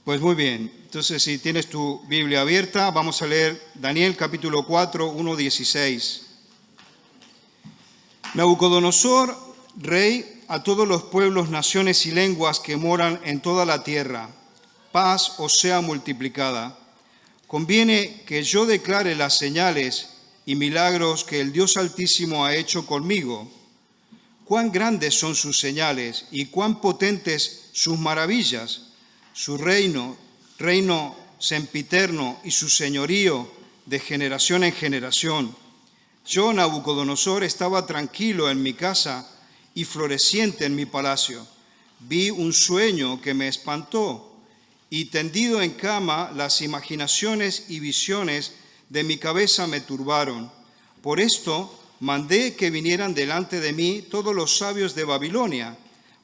Pues muy bien, entonces si tienes tu Biblia abierta, vamos a leer Daniel capítulo 4, 1-16. Nabucodonosor, rey, a todos los pueblos, naciones y lenguas que moran en toda la tierra, paz os sea multiplicada. Conviene que yo declare las señales y milagros que el Dios Altísimo ha hecho conmigo. Cuán grandes son sus señales y cuán potentes sus maravillas. Su reino sempiterno y su señorío de generación en generación. Yo, Nabucodonosor, estaba tranquilo en mi casa y floreciente en mi palacio. Vi un sueño que me espantó y tendido en cama las imaginaciones y visiones de mi cabeza me turbaron. Por esto mandé que vinieran delante de mí todos los sabios de Babilonia,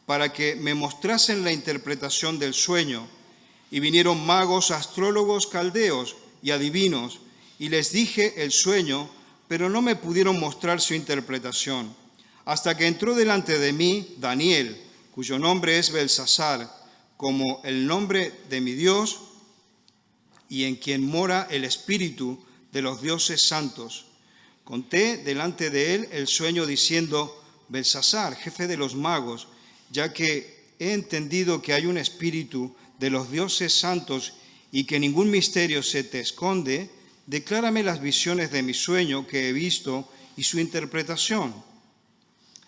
para que me mostrasen la interpretación del sueño. Y vinieron magos, astrólogos, caldeos y adivinos, y les dije el sueño, pero no me pudieron mostrar su interpretación. Hasta que entró delante de mí Daniel, cuyo nombre es Belsasar, como el nombre de mi Dios, y en quien mora el espíritu de los dioses santos. Conté delante de él el sueño diciendo: Belsasar, jefe de los magos, ya que he entendido que hay un espíritu de los dioses santos y que ningún misterio se te esconde, declárame las visiones de mi sueño que he visto y su interpretación.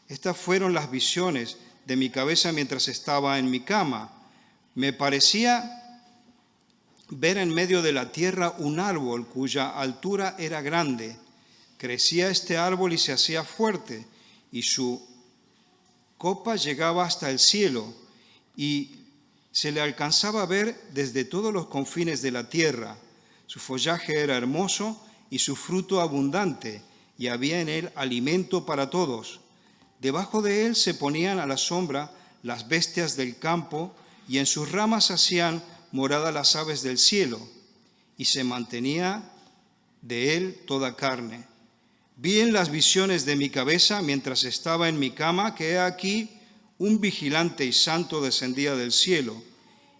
Estas fueron las visiones de mi cabeza mientras estaba en mi cama. Me parecía ver en medio de la tierra un árbol cuya altura era grande. Crecía este árbol y se hacía fuerte, y su copa llegaba hasta el cielo, y se le alcanzaba a ver desde todos los confines de la tierra. Su follaje era hermoso y su fruto abundante, y había en él alimento para todos. Debajo de él se ponían a la sombra las bestias del campo, y en sus ramas hacían morada las aves del cielo, y se mantenía de él toda carne. Vi en las visiones de mi cabeza, mientras estaba en mi cama, que he aquí un vigilante y santo descendía del cielo,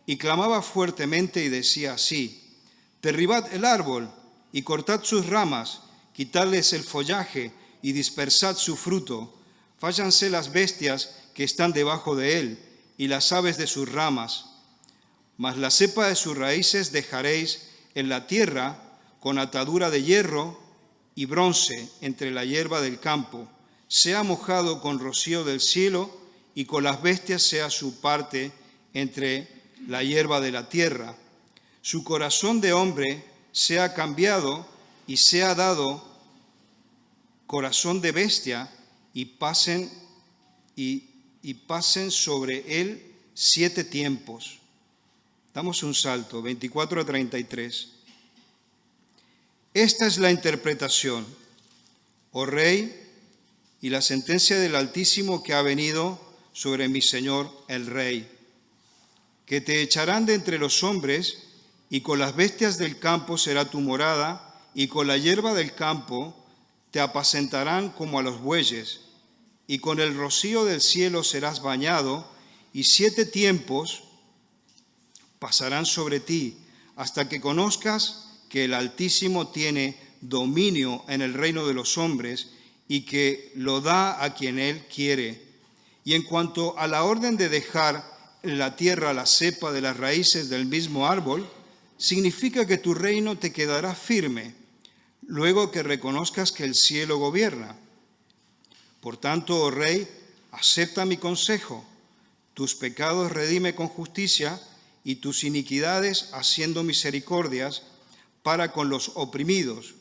y clamaba fuertemente y decía así: derribad el árbol y cortad sus ramas, quitadles el follaje y dispersad su fruto. Váyanse las bestias que están debajo de él y las aves de sus ramas. Mas la cepa de sus raíces dejaréis en la tierra con atadura de hierro y bronce entre la hierba del campo. Sea mojado con rocío del cielo, y con las bestias sea su parte entre la hierba de la tierra. Su corazón de hombre sea cambiado y sea dado corazón de bestia, y pasen sobre él 7 tiempos. Damos un salto, 24-33. Esta es la interpretación, oh rey, y la sentencia del Altísimo que ha venido sobre mi señor el rey, que te echarán de entre los hombres, y con las bestias del campo será tu morada, y con la hierba del campo te apacentarán como a los bueyes, y con el rocío del cielo serás bañado, y 7 tiempos pasarán sobre ti, hasta que conozcas que el Altísimo tiene dominio en el reino de los hombres y que lo da a quien Él quiere. Y en cuanto a la orden de dejar en la tierra la cepa de las raíces del mismo árbol, significa que tu reino te quedará firme, luego que reconozcas que el cielo gobierna. Por tanto, oh rey, acepta mi consejo. Tus pecados redime con justicia y tus iniquidades haciendo misericordias para con los oprimidos,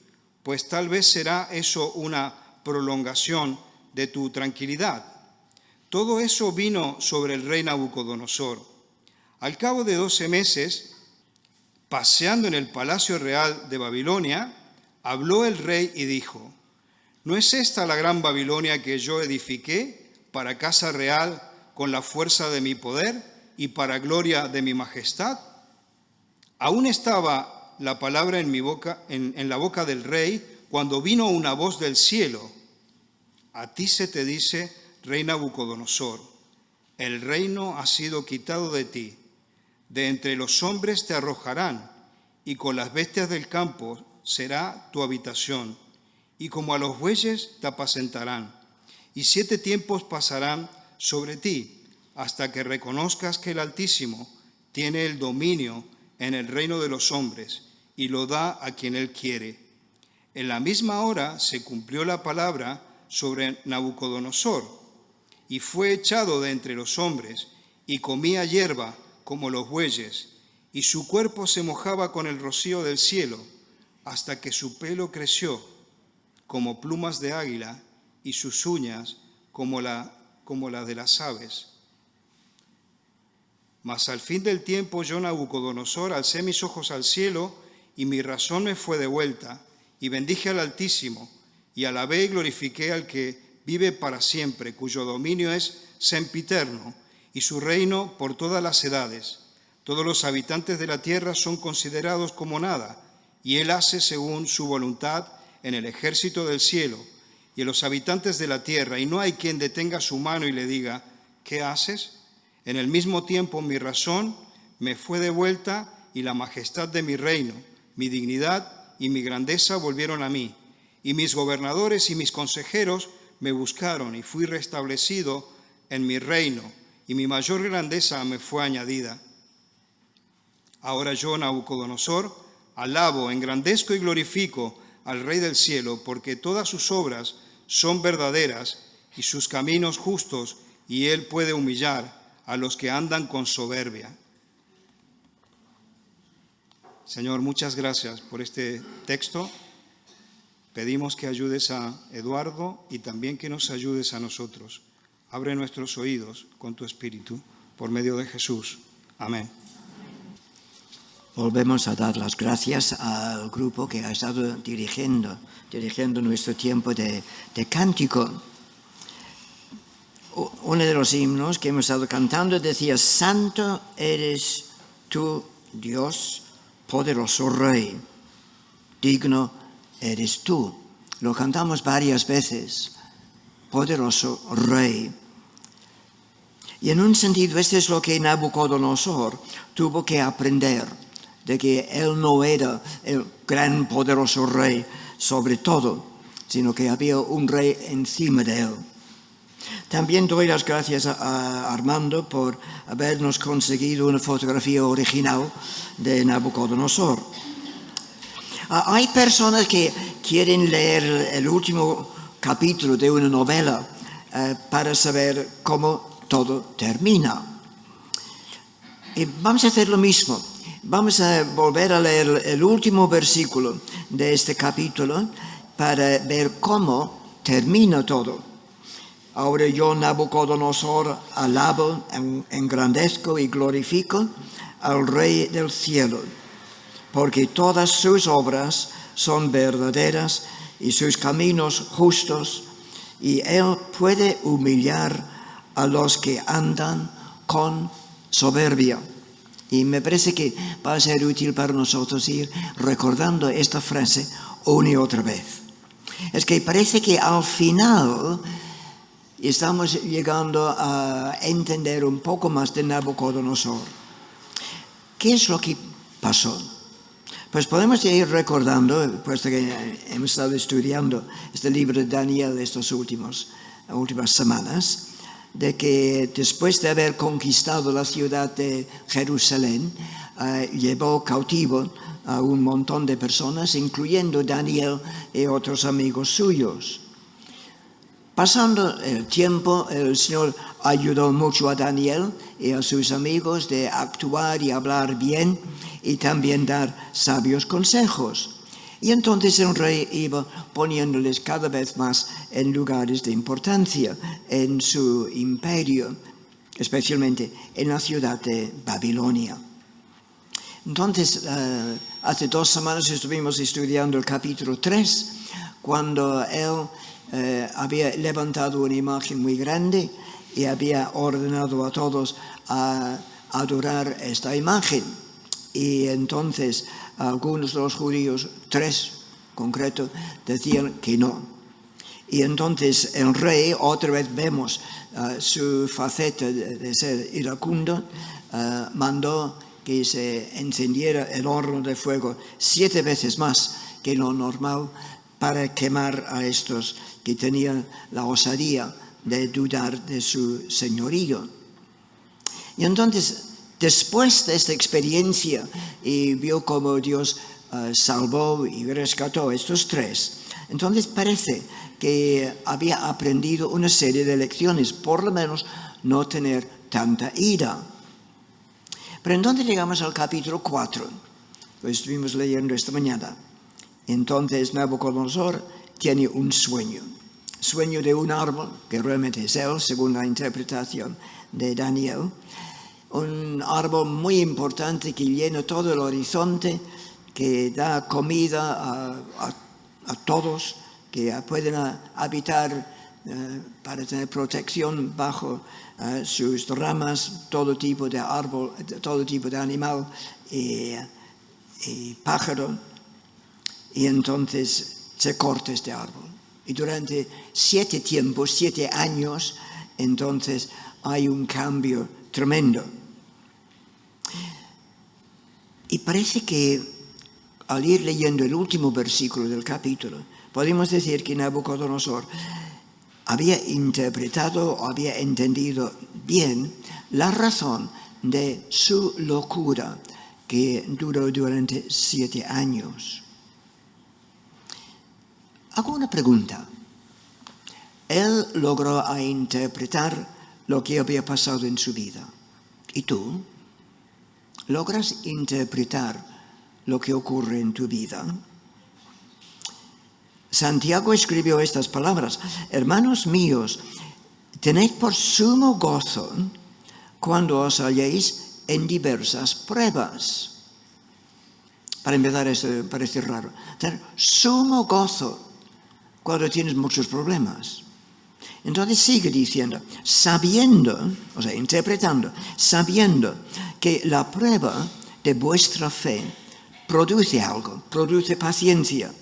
pues tal vez será eso una prolongación de tu tranquilidad. Todo eso vino sobre el rey Nabucodonosor. Al cabo de 12 meses, paseando en el palacio real de Babilonia, habló el rey y dijo: ¿no es esta la gran Babilonia que yo edifiqué para casa real con la fuerza de mi poder y para gloria de mi majestad? Aún estaba la palabra en mi boca, en la boca del rey, cuando vino una voz del cielo: a ti se te dice, rey Nabucodonosor, el reino ha sido quitado de ti. De entre los hombres te arrojarán, y con las bestias del campo será tu habitación, y como a los bueyes te apacentarán. Y 7 tiempos pasarán sobre ti, hasta que reconozcas que el Altísimo tiene el dominio en el reino de los hombres, y lo da a quien él quiere. En la misma hora se cumplió la palabra sobre Nabucodonosor, y fue echado de entre los hombres, y comía hierba como los bueyes, y su cuerpo se mojaba con el rocío del cielo, hasta que su pelo creció como plumas de águila, y sus uñas como la de las aves. Mas al fin del tiempo yo, Nabucodonosor, alcé mis ojos al cielo, y mi razón me fue devuelta, y bendije al Altísimo, y alabé y glorifiqué al que vive para siempre, cuyo dominio es sempiterno, y su reino por todas las edades. Todos los habitantes de la tierra son considerados como nada, y él hace según su voluntad en el ejército del cielo y en los habitantes de la tierra, y no hay quien detenga su mano y le diga, ¿qué haces? En el mismo tiempo mi razón me fue devuelta, y la majestad de mi reino, mi dignidad y mi grandeza volvieron a mí, y mis gobernadores y mis consejeros me buscaron, y fui restablecido en mi reino, y mi mayor grandeza me fue añadida. Ahora yo, Nabucodonosor, alabo, engrandezco y glorifico al Rey del cielo, porque todas sus obras son verdaderas y sus caminos justos, y él puede humillar a los que andan con soberbia. Señor, muchas gracias por este texto. Pedimos que ayudes a Eduardo y también que nos ayudes a nosotros. Abre nuestros oídos con tu Espíritu, por medio de Jesús. Amén. Volvemos a dar las gracias al grupo que ha estado dirigiendo nuestro tiempo de cántico. Uno de los himnos que hemos estado cantando decía, Santo eres tú, Dios, poderoso Rey, digno eres tú. Lo cantamos varias veces, poderoso Rey. Y en un sentido, este es lo que Nabucodonosor tuvo que aprender, de que él no era el gran poderoso rey sobre todo, sino que había un rey encima de él. También doy las gracias a Armando por habernos conseguido una fotografía original de Nabucodonosor. Hay personas que quieren leer el último capítulo de una novela para saber cómo todo termina. Y vamos a hacer lo mismo. Vamos a volver a leer el último versículo de este capítulo para ver cómo termina todo. Ahora yo, Nabucodonosor, alabo, engrandezco y glorifico al Rey del cielo, porque todas sus obras son verdaderas y sus caminos justos, y él puede humillar a los que andan con soberbia. Y me parece que va a ser útil para nosotros ir recordando esta frase una y otra vez. Es que parece que al final estamos llegando a entender un poco más de Nabucodonosor. ¿Qué es lo que pasó? Pues podemos ir recordando, puesto que hemos estado estudiando este libro de Daniel estas últimas semanas, de que después de haber conquistado la ciudad de Jerusalén, llevó cautivo a un montón de personas, incluyendo Daniel y otros amigos suyos. Pasando el tiempo, el Señor ayudó mucho a Daniel y a sus amigos de actuar y hablar bien y también dar sabios consejos. Y entonces el rey iba poniéndoles cada vez más en lugares de importancia en su imperio, especialmente en la ciudad de Babilonia. Entonces, hace 2 semanas estuvimos estudiando el capítulo 3, cuando él había levantado una imagen muy grande y había ordenado a todos a adorar esta imagen. Y entonces algunos de los judíos, 3 concreto, decían que no. Y entonces el rey, otra vez vemos su faceta de ser iracundo, mandó que se encendiera el horno de fuego 7 veces más que lo normal para quemar a estos que tenían la osadía de dudar de su señorío. Y entonces, después de esta experiencia, y vio cómo Dios salvó y rescató a estos 3, entonces parece que había aprendido una serie de lecciones, por lo menos no tener tanta ira. Pero entonces llegamos al capítulo 4, lo estuvimos leyendo esta mañana. Entonces Nabucodonosor tiene un sueño de un árbol, que realmente es él, según la interpretación de Daniel, un árbol muy importante que llena todo el horizonte, que da comida a todos, que pueden habitar para tener protección bajo sus ramas, todo tipo de árbol, todo tipo de animal y pájaro. Y entonces se corta este árbol. Y durante 7 años, entonces hay un cambio tremendo. Y parece que al ir leyendo el último versículo del capítulo, podemos decir que Nabucodonosor había interpretado o había entendido bien la razón de su locura que duró durante 7 años. Hago una pregunta. Él logró interpretar lo que había pasado en su vida. ¿Y tú? ¿Logras interpretar lo que ocurre en tu vida? Santiago escribió estas palabras: hermanos míos, tened por sumo gozo cuando os halléis en diversas pruebas. Para empezar, esto parece raro. Tener sumo gozo cuando tienes muchos problemas. Entonces sigue diciendo, interpretando, sabiendo que la prueba de vuestra fe produce algo, produce paciencia.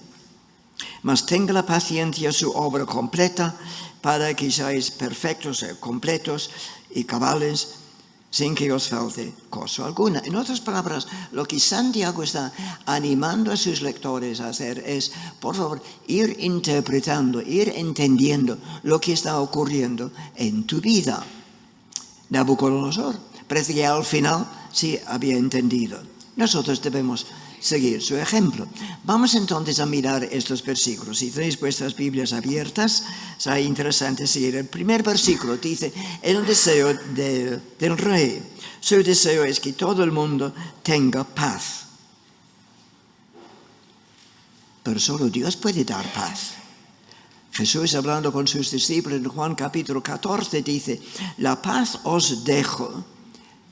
Mas tenga la paciencia su obra completa para que seáis perfectos, completos y cabales, sin que os falte cosa alguna. En otras palabras, lo que Santiago está animando a sus lectores a hacer es, por favor, ir interpretando, ir entendiendo lo que está ocurriendo en tu vida. Nabucodonosor parece que al final sí había entendido. Nosotros debemos seguir su ejemplo. Vamos entonces a mirar estos versículos. Si tenéis vuestras Biblias abiertas, será interesante seguir. El primer versículo dice, el deseo del rey. Su deseo es que todo el mundo tenga paz. Pero solo Dios puede dar paz. Jesús, hablando con sus discípulos en Juan capítulo 14, dice, la paz os dejo,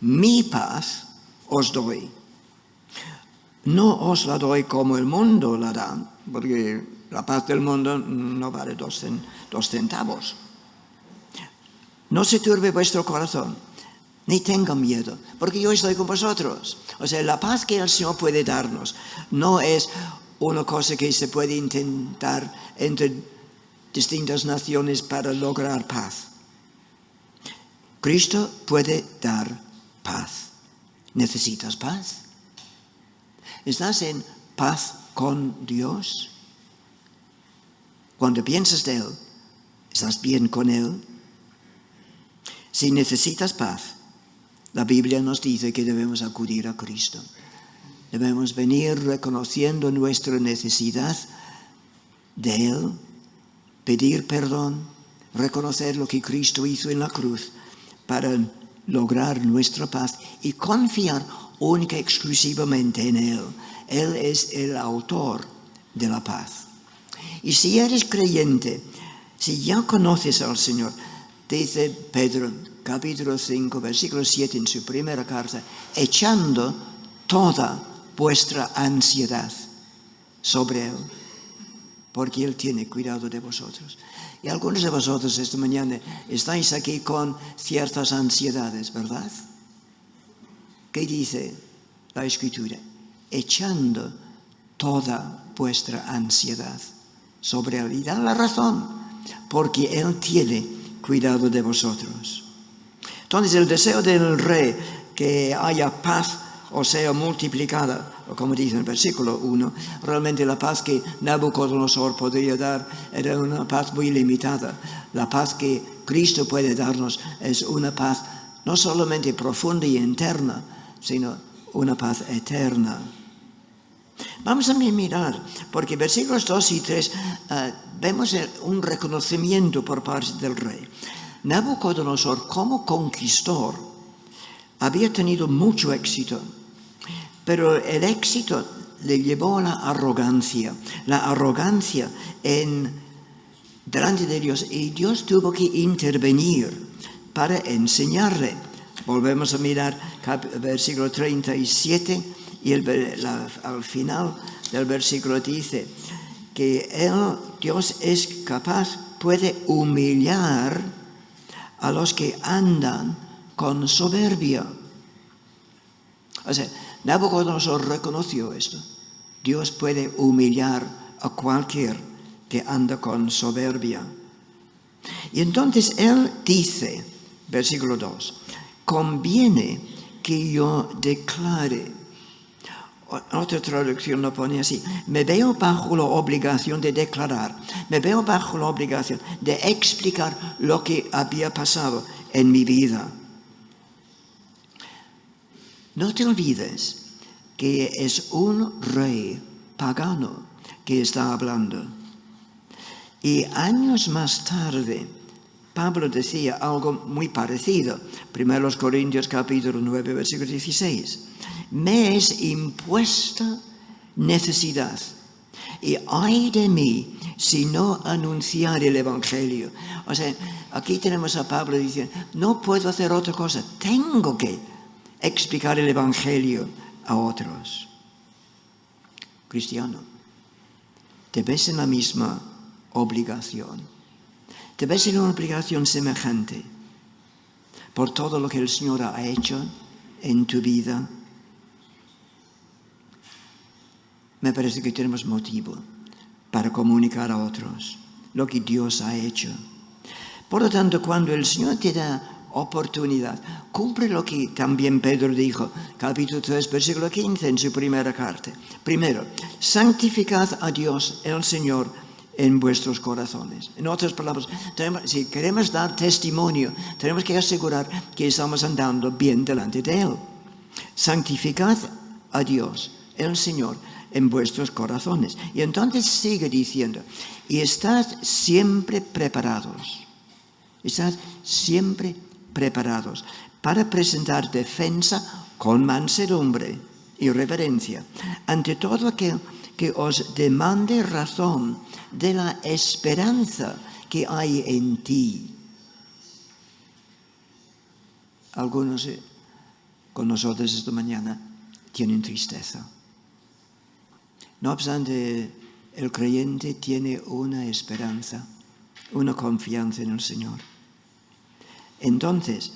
mi paz os doy. No os la doy como el mundo la da, porque la paz del mundo no vale 2 centavos. No se turbe vuestro corazón, ni tengan miedo, porque yo estoy con vosotros. O sea, la paz que el Señor puede darnos no es una cosa que se puede intentar entre distintas naciones para lograr paz. Cristo puede dar paz. ¿Necesitas paz? ¿Estás en paz con Dios? Cuando piensas de Él, ¿estás bien con Él? Si necesitas paz, la Biblia nos dice que debemos acudir a Cristo. Debemos venir reconociendo nuestra necesidad de Él, pedir perdón, reconocer lo que Cristo hizo en la cruz para lograr nuestra paz y confiar única y exclusivamente en Él. Él es el autor de la paz. Y si eres creyente, si ya conoces al Señor, dice Pedro, capítulo 5, versículo 7 en su primera carta, echando toda vuestra ansiedad sobre Él, porque Él tiene cuidado de vosotros. Y algunos de vosotros esta mañana estáis aquí con ciertas ansiedades, ¿verdad? ¿Qué dice la Escritura? Echando toda vuestra ansiedad sobre Él. Y da la razón, porque Él tiene cuidado de vosotros. Entonces el deseo del rey que haya paz o sea multiplicada, como dice en el versículo 1, realmente la paz que Nabucodonosor podría dar era una paz muy limitada. La paz que Cristo puede darnos es una paz no solamente profunda y interna, sino una paz eterna. Vamos a mirar, porque versículos 2 y 3 vemos un reconocimiento por parte del rey. Nabucodonosor, como conquistador, había tenido mucho éxito, pero el éxito le llevó a la arrogancia delante de Dios, y Dios tuvo que intervenir para enseñarle. Volvemos a mirar versículo 37 y al final del versículo dice que Dios es capaz, puede humillar a los que andan con soberbia. O sea, Nabucodonosor reconoció esto. Dios puede humillar a cualquier que anda con soberbia. Y entonces él dice, versículo 2, conviene que yo declare. Otra traducción lo pone así: me veo bajo la obligación de declarar, me veo bajo la obligación de explicar lo que había pasado en mi vida. No te olvides que es un rey pagano que está hablando. Y años más tarde, Pablo decía algo muy parecido. 1 Corintios capítulo 9, versículo 16. Me es impuesta necesidad, y ay de mí si no anunciar el Evangelio. O sea, aquí tenemos a Pablo diciendo, no puedo hacer otra cosa, tengo que explicar el Evangelio a otros. Cristiano, te ves en la misma obligación, te ves en una obligación semejante por todo lo que el Señor ha hecho en tu vida. Me parece que tenemos motivo para comunicar a otros lo que Dios ha hecho. Por lo tanto, cuando el Señor te da oportunidad, cumple lo que también Pedro dijo, capítulo 3, versículo 15, en su primera carta. Primero, santificad a Dios, el Señor, en vuestros corazones. En otras palabras, si queremos dar testimonio, tenemos que asegurar que estamos andando bien delante de Él. Santificad a Dios, el Señor, en vuestros corazones. Y entonces sigue diciendo, y estad siempre preparados. Estad siempre preparados para presentar defensa con mansedumbre y reverencia ante todo aquel que os demande razón de la esperanza que hay en ti. Algunos con nosotros esta mañana tienen tristeza. No obstante, el creyente tiene una esperanza, una confianza en el Señor. Entonces,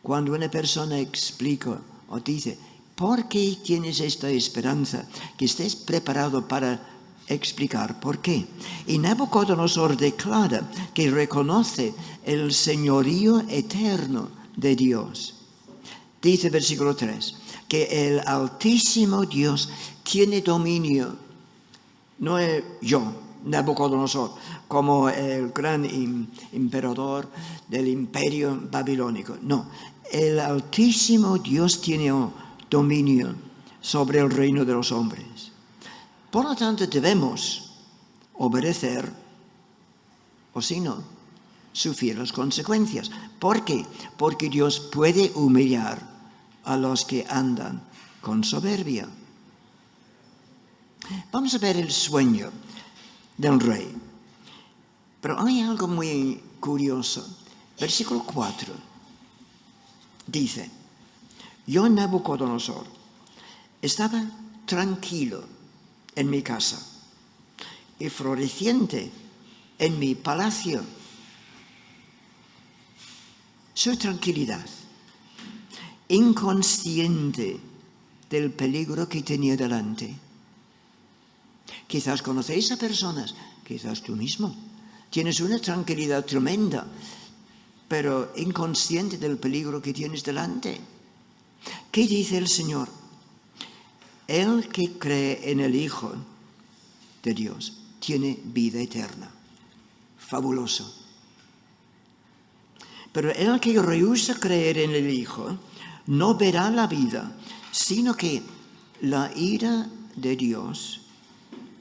cuando una persona explica o dice, ¿por qué tienes esta esperanza? Que estés preparado para explicar por qué. Y Nabucodonosor declara que reconoce el señorío eterno de Dios. Dice versículo 3, que el Altísimo Dios tiene dominio. No es yo, Nabucodonosor, como el gran emperador del imperio babilónico. No, el Altísimo Dios tiene dominio sobre el reino de los hombres. Por lo tanto, debemos obedecer, o si no, sufrir las consecuencias. ¿Por qué? Porque Dios puede humillar a los que andan con soberbia. Vamos a ver el sueño del rey. Pero hay algo muy curioso. Versículo 4 dice, yo, Nabucodonosor, estaba tranquilo en mi casa y floreciente en mi palacio. Su tranquilidad, inconsciente del peligro que tenía delante. Quizás conocéis a personas, quizás tú mismo, tienes una tranquilidad tremenda, pero inconsciente del peligro que tienes delante. ¿Qué dice el Señor? el que cree en el Hijo de Dios tiene vida eterna. Fabuloso. Pero el que rehúsa creer en el Hijo no verá la vida, sino que la ira de Dios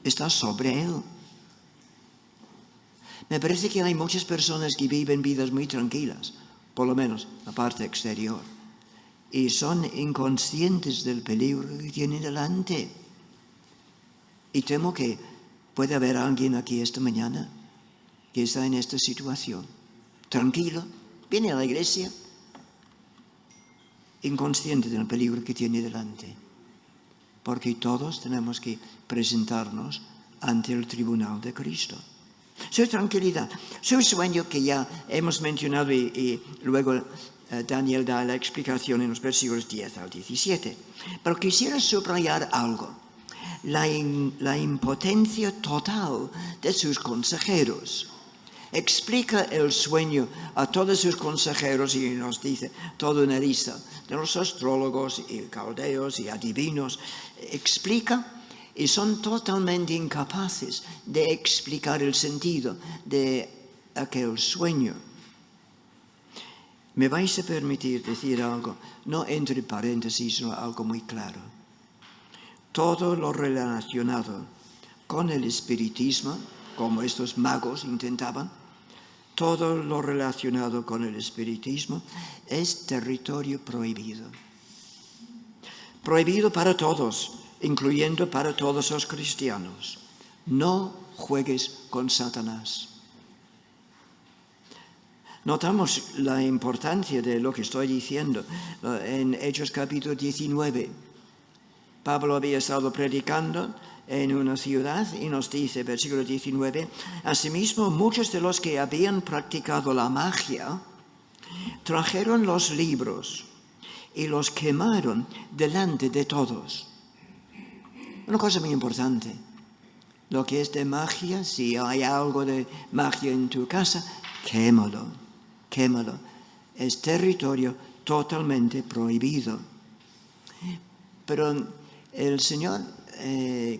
está sobre él. Me parece que hay muchas personas que viven vidas muy tranquilas, por lo menos la parte exterior, y son inconscientes del peligro que tienen delante. Y temo que puede haber alguien aquí esta mañana que está en esta situación, tranquilo, viene a la iglesia, inconsciente del peligro que tiene delante. Porque todos tenemos que presentarnos ante el tribunal de Cristo. Su tranquilidad, su sueño que ya hemos mencionado y luego Daniel da la explicación en los versículos 10 al 17. Pero quisiera subrayar algo. La impotencia total de sus consejeros. Explica el sueño a todos sus consejeros y nos dice toda una lista de los astrólogos y caldeos y adivinos. Explica y son totalmente incapaces de explicar el sentido de aquel sueño. Me vais a permitir decir algo, no entre paréntesis, sino algo muy claro. Todo lo relacionado con el espiritismo, como estos magos intentaban, todo lo relacionado con el espiritismo es territorio prohibido. Prohibido para todos, incluyendo para todos los cristianos. No juegues con Satanás. Notamos la importancia de lo que estoy diciendo en Hechos capítulo 19. Pablo había estado predicando en una ciudad y nos dice, versículo 19, asimismo muchos de los que habían practicado la magia trajeron los libros y los quemaron delante de todos. Una cosa muy importante, lo que es de magia, si hay algo de magia en tu casa, quémalo, quémalo. Es territorio totalmente prohibido. Pero el Señor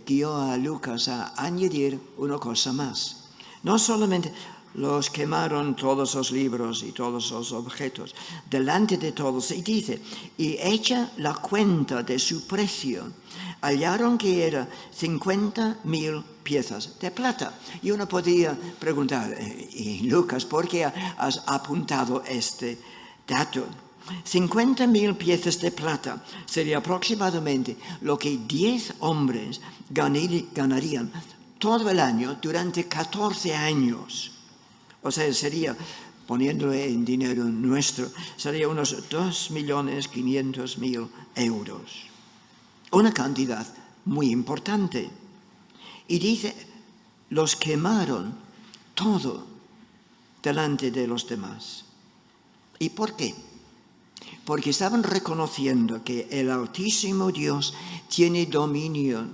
guió a Lucas a añadir una cosa más. No solamente los quemaron todos los libros y todos los objetos delante de todos, y dice, y hecha la cuenta de su precio, hallaron que era 50,000 piezas de plata. Y uno podía preguntar, y Lucas, ¿por qué has apuntado este dato? 50,000 piezas de plata sería aproximadamente lo que 10 hombres ganarían todo el año durante 14 años. O sea, sería, poniéndolo en dinero nuestro, sería unos 2,500,000 euros. Una cantidad muy importante. Y dice, los quemaron todo delante de los demás. ¿Y por qué? Porque estaban reconociendo que el Altísimo Dios tiene dominio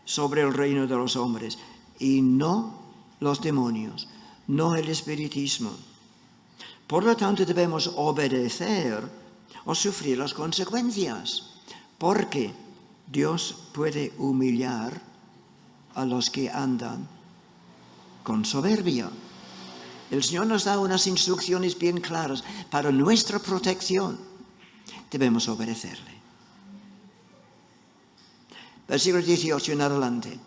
sobre el reino de los hombres y no los demonios, no el espiritismo. Por lo tanto, debemos obedecer o sufrir las consecuencias, porque Dios puede humillar a los que andan con soberbia. El Señor nos da unas instrucciones bien claras para nuestra protección. Debemos obedecerle. Versículo 18 en adelante.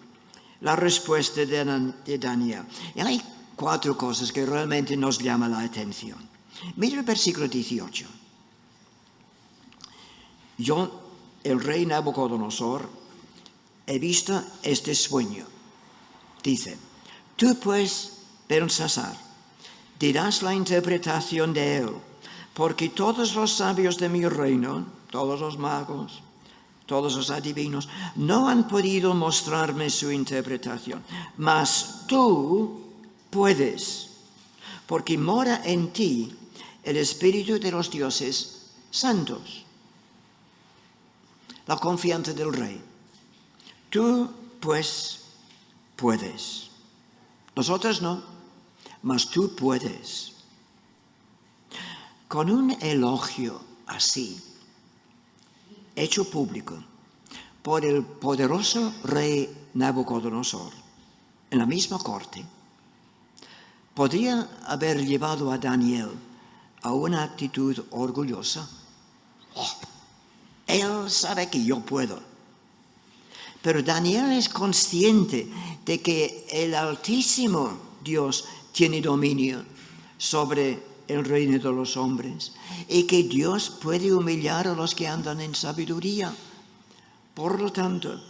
La respuesta de Daniel. Y hay 4 cosas que realmente nos llaman la atención. Mira el versículo 18. Yo, el rey Nabucodonosor, he visto este sueño. Dice, tú pues, Belsasar, dirás la interpretación de él, porque todos los sabios de mi reino, todos los magos, todos los adivinos, no han podido mostrarme su interpretación. Mas tú puedes, porque mora en ti el espíritu de los dioses santos. La confianza del rey. Tú pues puedes. Nosotros no, mas tú puedes. Con un elogio así, hecho público, por el poderoso rey Nabucodonosor, en la misma corte, podría haber llevado a Daniel a una actitud orgullosa. Oh, él sabe que yo puedo. Pero Daniel es consciente de que el Altísimo Dios tiene dominio sobre el reino de los hombres y que Dios puede humillar a los que andan en sabiduría. Por lo tanto,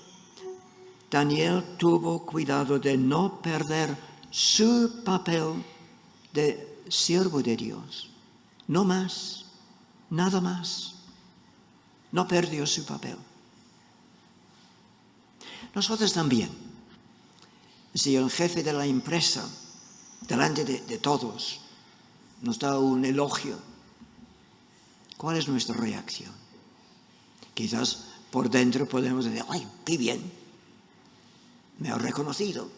Daniel tuvo cuidado de no perder su papel de siervo de Dios. No más, nada más. No perdió su papel. Nosotros también. Si el jefe de la empresa, delante de todos, nos da un elogio, ¿cuál es nuestra reacción? Quizás por dentro podemos decir, ¡ay, qué bien! Me ha reconocido,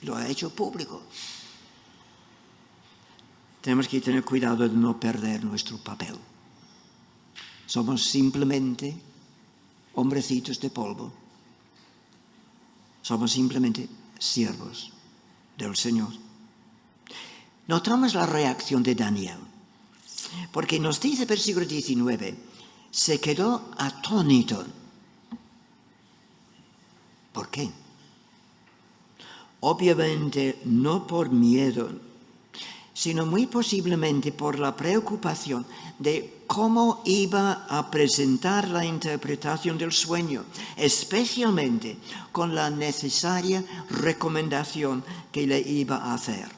lo ha hecho público. Tenemos que tener cuidado de no perder nuestro papel. Somos simplemente hombrecitos de polvo. Somos simplemente siervos del Señor. Notamos la reacción de Daniel, porque nos dice versículo 19, se quedó atónito. ¿Por qué? Obviamente no por miedo, sino muy posiblemente por la preocupación de cómo iba a presentar la interpretación del sueño, especialmente con la necesaria recomendación que le iba a hacer,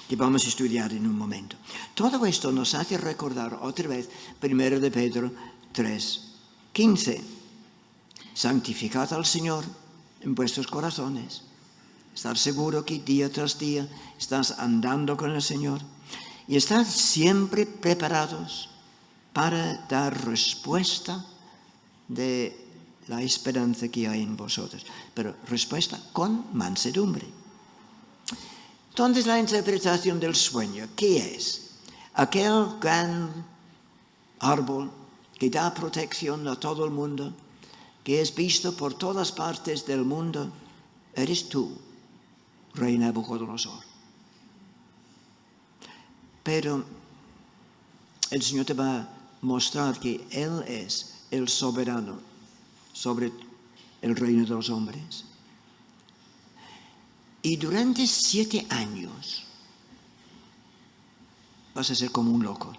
que vamos a estudiar en un momento. Todo esto nos hace recordar otra vez 1 de Pedro 3:15. Santificad al Señor en vuestros corazones. Estar seguro que día tras día estás andando con el Señor y estad siempre preparados para dar respuesta de la esperanza que hay en vosotros, pero respuesta con mansedumbre. Entonces, la interpretación del sueño, ¿qué es? Aquel gran árbol que da protección a todo el mundo, que es visto por todas partes del mundo, eres tú, rey Nabucodonosor. Pero el Señor te va a mostrar que Él es el soberano sobre el reino de los hombres. Y durante 7 años vas a ser como un loco.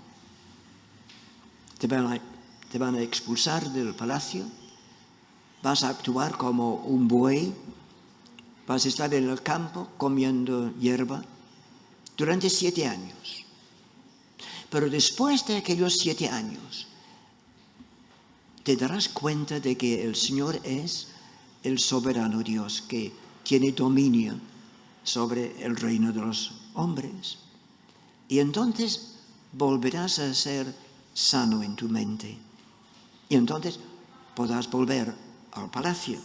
Te van a expulsar del palacio, vas a actuar como un buey, vas a estar en el campo comiendo hierba durante 7 años. Pero después de aquellos 7 años, te darás cuenta de que el Señor es el soberano Dios que tiene dominio sobre el reino de los hombres. Y entonces volverás a ser sano en tu mente. Y entonces podrás volver al palacio.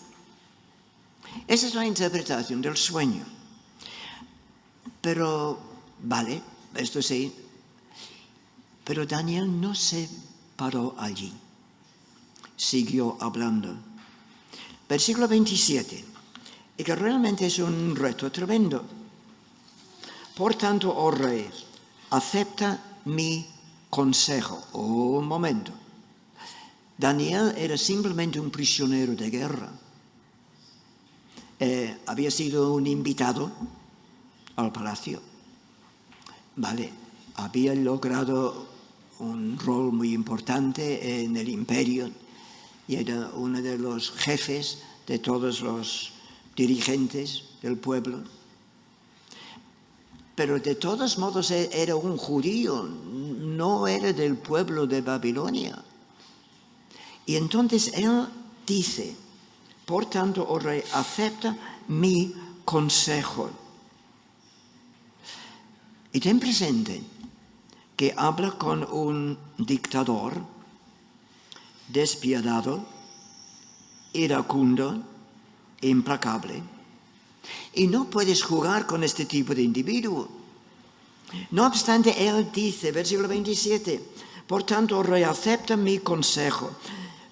Esa es la interpretación del sueño. Pero, vale, esto sí. Pero Daniel no se paró allí. Siguió hablando. Versículo 27. Y que realmente es un reto tremendo. Por tanto, oh rey, acepta mi consejo. Un momento. Daniel era simplemente un prisionero de guerra. Había sido un invitado al palacio. Vale, había logrado un rol muy importante en el imperio y era uno de los jefes de todos los dirigentes del pueblo. Pero de todos modos era un judío, no era del pueblo de Babilonia. Y entonces él dice, por tanto, oh rey, acepta mi consejo. Y ten presente que habla con un dictador despiadado, iracundo, implacable. Y no puedes jugar con este tipo de individuo. No obstante, él dice, versículo 27, por tanto, oh rey, acepta mi consejo.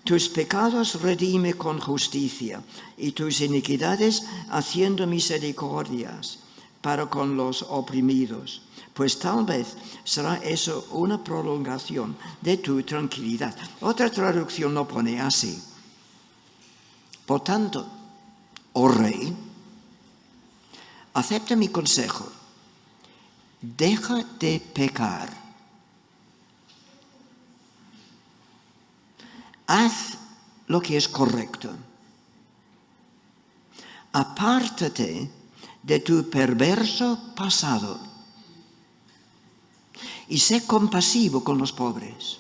Tus pecados redime con justicia, y tus iniquidades haciendo misericordias para con los oprimidos. Pues tal vez será eso una prolongación de tu tranquilidad. Otra traducción lo pone así. Por tanto, oh rey, acepta mi consejo. Deja de pecar. Haz lo que es correcto. Apártate de tu perverso pasado y sé compasivo con los pobres.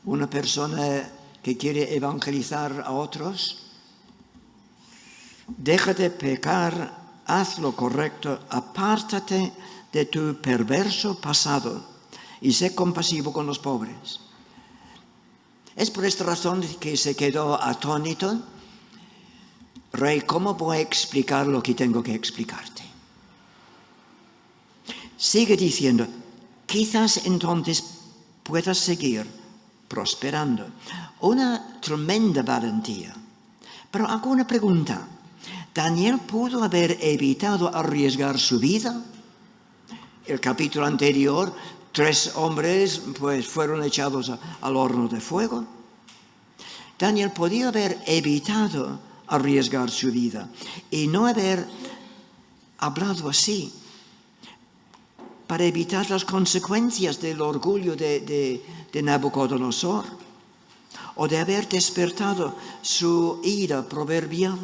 Una persona que quiere evangelizar a otros, deja de pecar, haz lo correcto, apártate de tu perverso pasado y sé compasivo con los pobres. Es por esta razón que se quedó atónito. Rey, ¿cómo voy a explicar lo que tengo que explicarte? Sigue diciendo, quizás entonces puedas seguir prosperando. Una tremenda valentía. Pero hago una pregunta. ¿Daniel pudo haber evitado arriesgar su vida? El capítulo anterior, 3 hombres fueron echados al horno de fuego. Daniel podía haber evitado arriesgar su vida y no haber hablado así para evitar las consecuencias del orgullo de Nabucodonosor o de haber despertado su ira proverbial.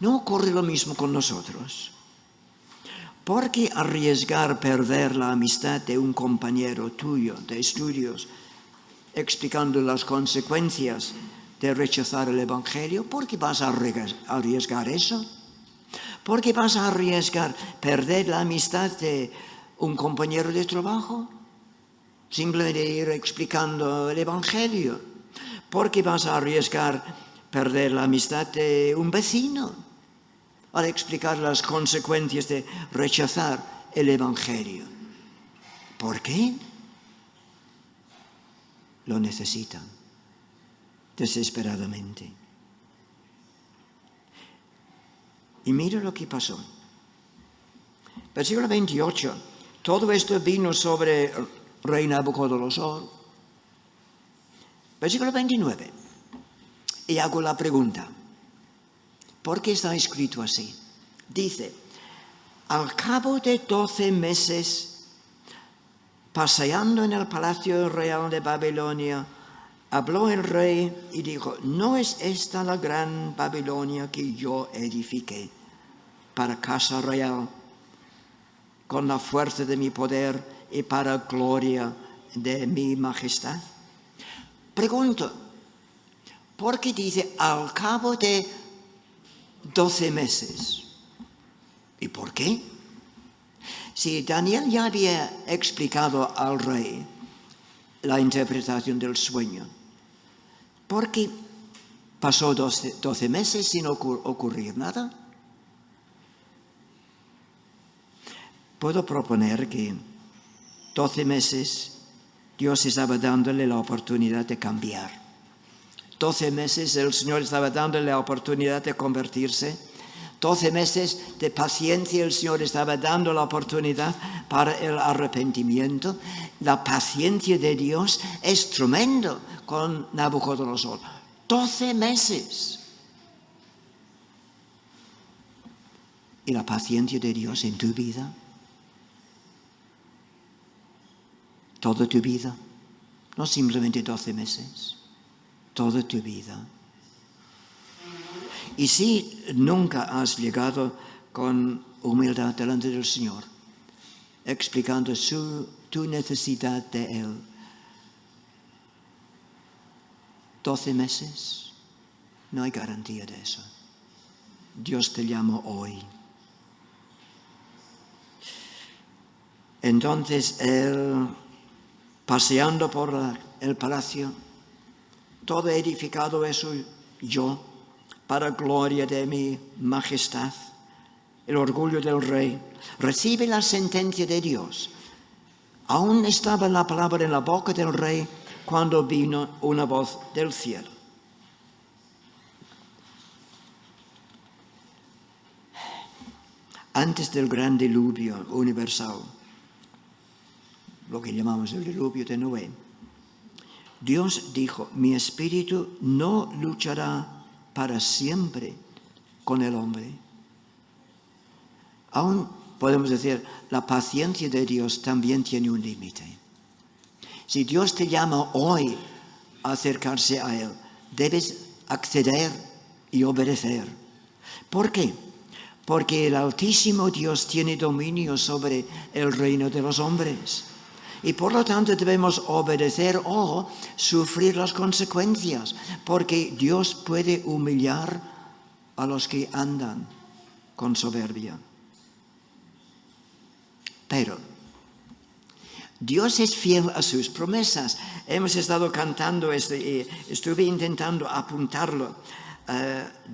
No ocurre lo mismo con nosotros. ¿Por qué arriesgar perder la amistad de un compañero tuyo de estudios explicando las consecuencias de rechazar el Evangelio? ¿Por qué vas a arriesgar eso? ¿Por qué vas a arriesgar perder la amistad de un compañero de trabajo? Simplemente ir explicando el Evangelio. ¿Por qué vas a arriesgar perder la amistad de un vecino al explicar las consecuencias de rechazar el Evangelio? ¿Por qué? Lo necesitan desesperadamente. Y mira lo que pasó. Versículo 28. Todo esto vino sobre rey Nabucodonosor. Versículo 29. Y hago la pregunta. ¿Por qué está escrito así? Dice, al cabo de 12 meses, paseando en el palacio real de Babilonia, habló el rey y dijo, ¿no es esta la gran Babilonia que yo edifiqué para casa real, con la fuerza de mi poder y para gloria de mi majestad? Pregunto, ¿por qué dice al cabo de 12 meses? ¿Y por qué? Si Daniel ya había explicado al rey la interpretación del sueño, ¿por qué pasó 12 meses sin ocurrir nada? Puedo proponer que 12 meses Dios estaba dándole la oportunidad de cambiar. 12 meses el Señor estaba dándole la oportunidad de convertirse. 12 meses de paciencia el Señor estaba dando la oportunidad para el arrepentimiento. La paciencia de Dios es tremendo con Nabucodonosor. 12 meses. ¿Y la paciencia de Dios en tu vida? Toda tu vida. No simplemente 12 meses. Toda tu vida. Y si nunca has llegado con humildad delante del Señor, explicando tu necesidad de Él, 12 meses, no hay garantía de eso. Dios te llama hoy. Entonces Él, paseando por el palacio, todo edificado eso yo, para gloria de mi majestad, el orgullo del rey, recibe la sentencia de Dios. Aún estaba la palabra en la boca del rey cuando vino una voz del cielo. Antes del gran diluvio universal, lo que llamamos el diluvio de Noé, Dios dijo: mi espíritu no luchará para siempre con el hombre. Aún podemos decir, la paciencia de Dios también tiene un límite. Si Dios te llama hoy a acercarse a Él, debes acceder y obedecer. ¿Por qué? Porque el Altísimo Dios tiene dominio sobre el reino de los hombres. Y por lo tanto debemos obedecer o sufrir las consecuencias, porque Dios puede humillar a los que andan con soberbia. Pero Dios es fiel a sus promesas. Hemos estado cantando esto y estuve intentando apuntarlo.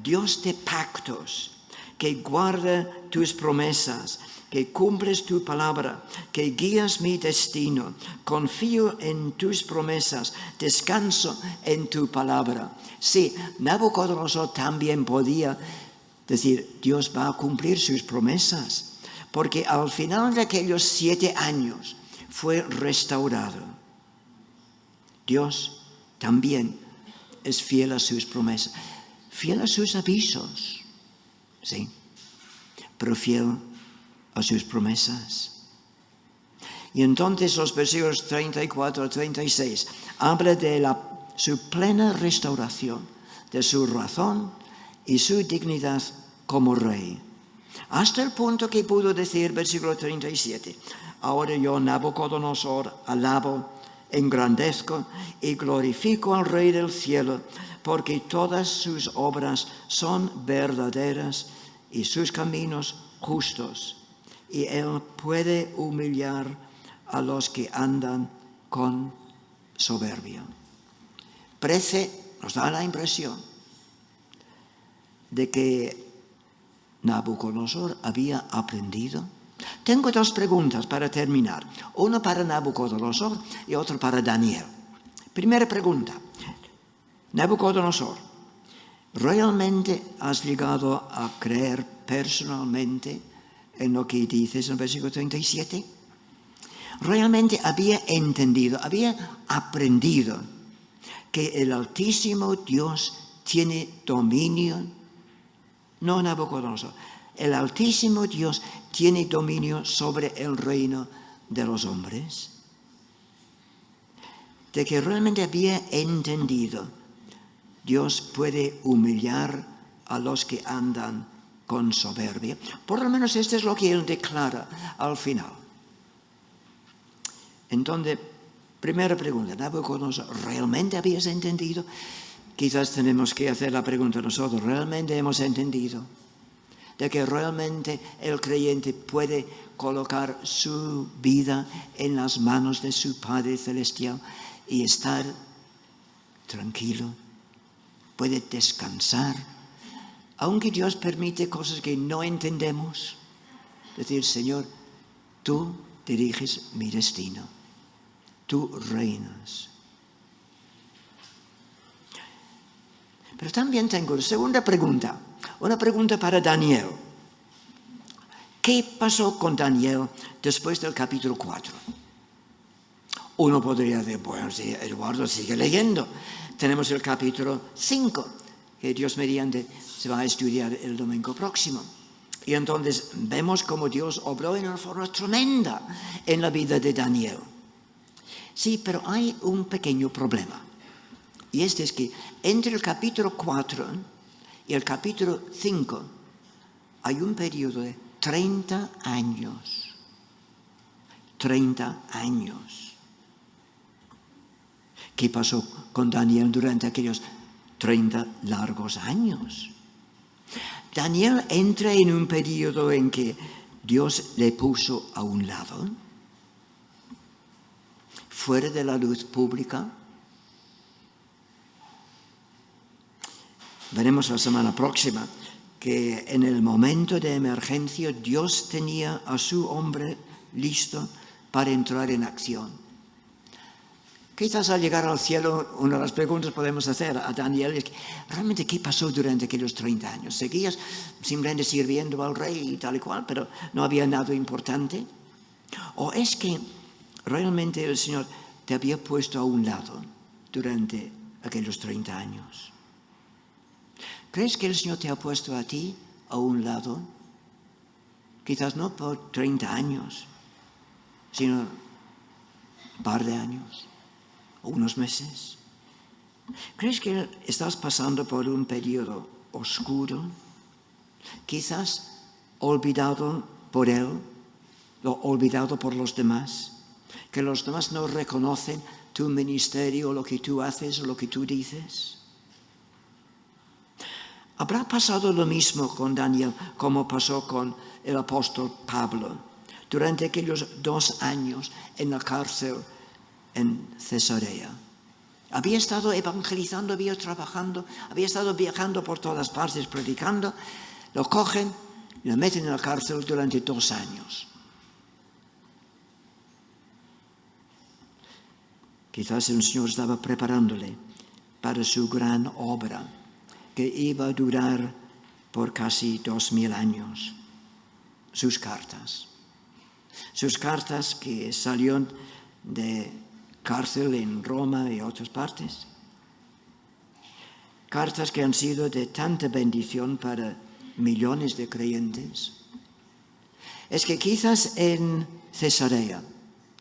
Dios de pactos, que guarda tus promesas, que cumples tu palabra, que guías mi destino. Confío en tus promesas, descanso en tu palabra. Sí, Nabucodonosor también podía decir, Dios va a cumplir sus promesas, porque al final de aquellos 7 años fue restaurado. Dios también es fiel a sus promesas, fiel a sus avisos, sí, pero fiel a sus promesas. Y entonces los versículos 34 a 36 habla de su plena restauración, de su razón y su dignidad como rey. Hasta el punto que pudo decir, versículo 37, ahora yo, Nabucodonosor, alabo, engrandezco y glorifico al Rey del cielo, porque todas sus obras son verdaderas y sus caminos justos. Y Él puede humillar a los que andan con soberbia. Nos da la impresión de que Nabucodonosor había aprendido. Tengo 2 preguntas para terminar. Una para Nabucodonosor y otra para Daniel. Primera pregunta. Nabucodonosor, ¿realmente has llegado a creer personalmente en lo que dices en el versículo 37? ¿Realmente había entendido, había aprendido que el Altísimo Dios tiene dominio? No Nabucodonosor. El Altísimo Dios tiene dominio sobre el reino de los hombres. De que realmente había entendido, Dios puede humillar a los que andan con soberbia. Por lo menos esto es lo que Él declara al final. Entonces, primera pregunta, Nabucodonosor, ¿realmente habías entendido? Quizás tenemos que hacer la pregunta nosotros, ¿realmente hemos entendido de que realmente el creyente puede colocar su vida en las manos de su Padre Celestial y estar tranquilo? Puede descansar, aunque Dios permite cosas que no entendemos. Decir, Señor, tú diriges mi destino, tú reinas. Pero también tengo una segunda pregunta, una pregunta para Daniel. ¿Qué pasó con Daniel después del capítulo 4? Uno podría decir, bueno, sí, Eduardo, sigue leyendo. Tenemos el capítulo 5, que Dios mediante se va a estudiar el domingo próximo. Y entonces vemos cómo Dios obró en una forma tremenda en la vida de Daniel. Sí, pero hay un pequeño problema. Y este es que entre el capítulo 4 y el capítulo 5 hay un periodo de 30 años. 30 años. ¿Qué pasó con Daniel durante aquellos 30 largos años? Daniel entra en un periodo en que Dios le puso a un lado, fuera de la luz pública. Veremos la semana próxima que en el momento de emergencia Dios tenía a su hombre listo para entrar en acción. Quizás al llegar al cielo, una de las preguntas que podemos hacer a Daniel es, ¿realmente qué pasó durante aquellos 30 años? ¿Seguías simplemente sirviendo al rey y tal y cual, pero no había nada importante? ¿O es que realmente el Señor te había puesto a un lado durante aquellos 30 años? ¿Crees que el Señor te ha puesto a ti a un lado? Quizás no por 30 años, sino un par de años o unos meses. ¿Crees que estás pasando por un periodo oscuro? Quizás olvidado por Él, olvidado por los demás, que los demás no reconocen tu ministerio, lo que tú haces o lo que tú dices. ¿Habrá pasado lo mismo con Daniel como pasó con el apóstol Pablo durante aquellos 2 años en la cárcel en Cesarea? Había estado evangelizando, había trabajando, había estado viajando por todas partes predicando. Lo cogen y lo meten en la cárcel durante 2 años. Quizás el Señor estaba preparándole para su gran obra, que iba a durar por casi 2000 años. Sus cartas que salieron de cárcel en Roma y otras partes. Cartas que han sido de tanta bendición para millones de creyentes. Es que quizás en Cesarea,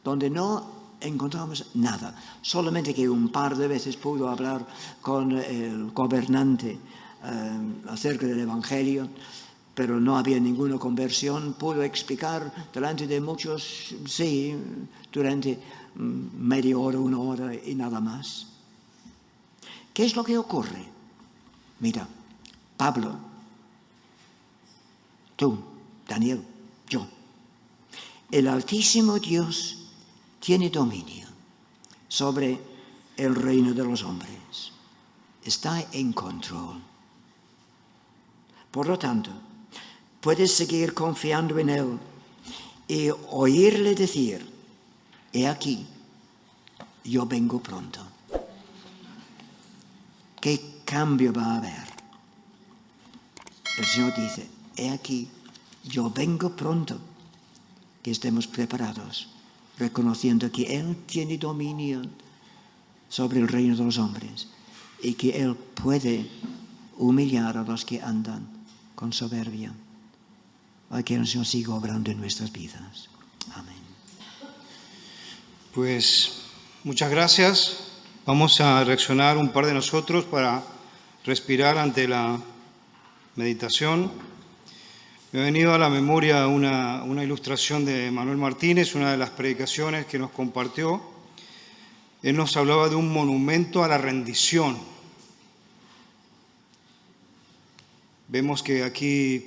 donde no encontramos nada, solamente que un par de veces pudo hablar con el gobernante acerca del Evangelio, pero no había ninguna conversión, pudo explicar delante de muchos, sí, durante media hora, 1 hora y nada más. ¿Qué es lo que ocurre? Mira, Pablo, tú, Daniel, yo. El Altísimo Dios tiene dominio sobre el reino de los hombres. Está en control. Por lo tanto, puedes seguir confiando en Él y oírle decir, he aquí, yo vengo pronto. ¿Qué cambio va a haber? El Señor dice, he aquí, yo vengo pronto. Que estemos preparados, reconociendo que Él tiene dominio sobre el reino de los hombres y que Él puede humillar a los que andan con soberbia. Para que el Señor siga obrando en nuestras vidas. Amén. Pues muchas gracias. Vamos a reaccionar un par de nosotros para respirar ante la meditación. Me ha venido a la memoria una ilustración de Manuel Martínez, una de las predicaciones que nos compartió. Él nos hablaba de un monumento a la rendición. Vemos que aquí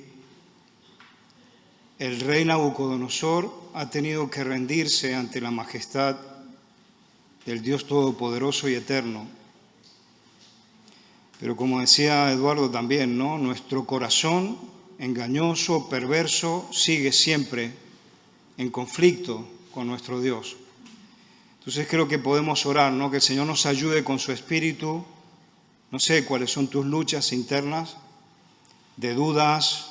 el rey Nabucodonosor ha tenido que rendirse ante la majestad del Dios Todopoderoso y Eterno. Pero como decía Eduardo también, ¿no? Nuestro corazón engañoso, perverso, sigue siempre en conflicto con nuestro Dios. Entonces creo que podemos orar, ¿no? Que el Señor nos ayude con su espíritu. No sé cuáles son tus luchas internas, de dudas,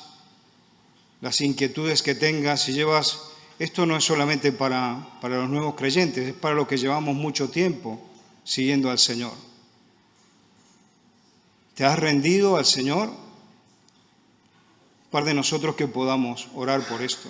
las inquietudes que tengas. Si llevas, esto no es solamente para los nuevos creyentes, es para los que llevamos mucho tiempo siguiendo al Señor. ¿Te has rendido al Señor? Un par de nosotros que podamos orar por esto.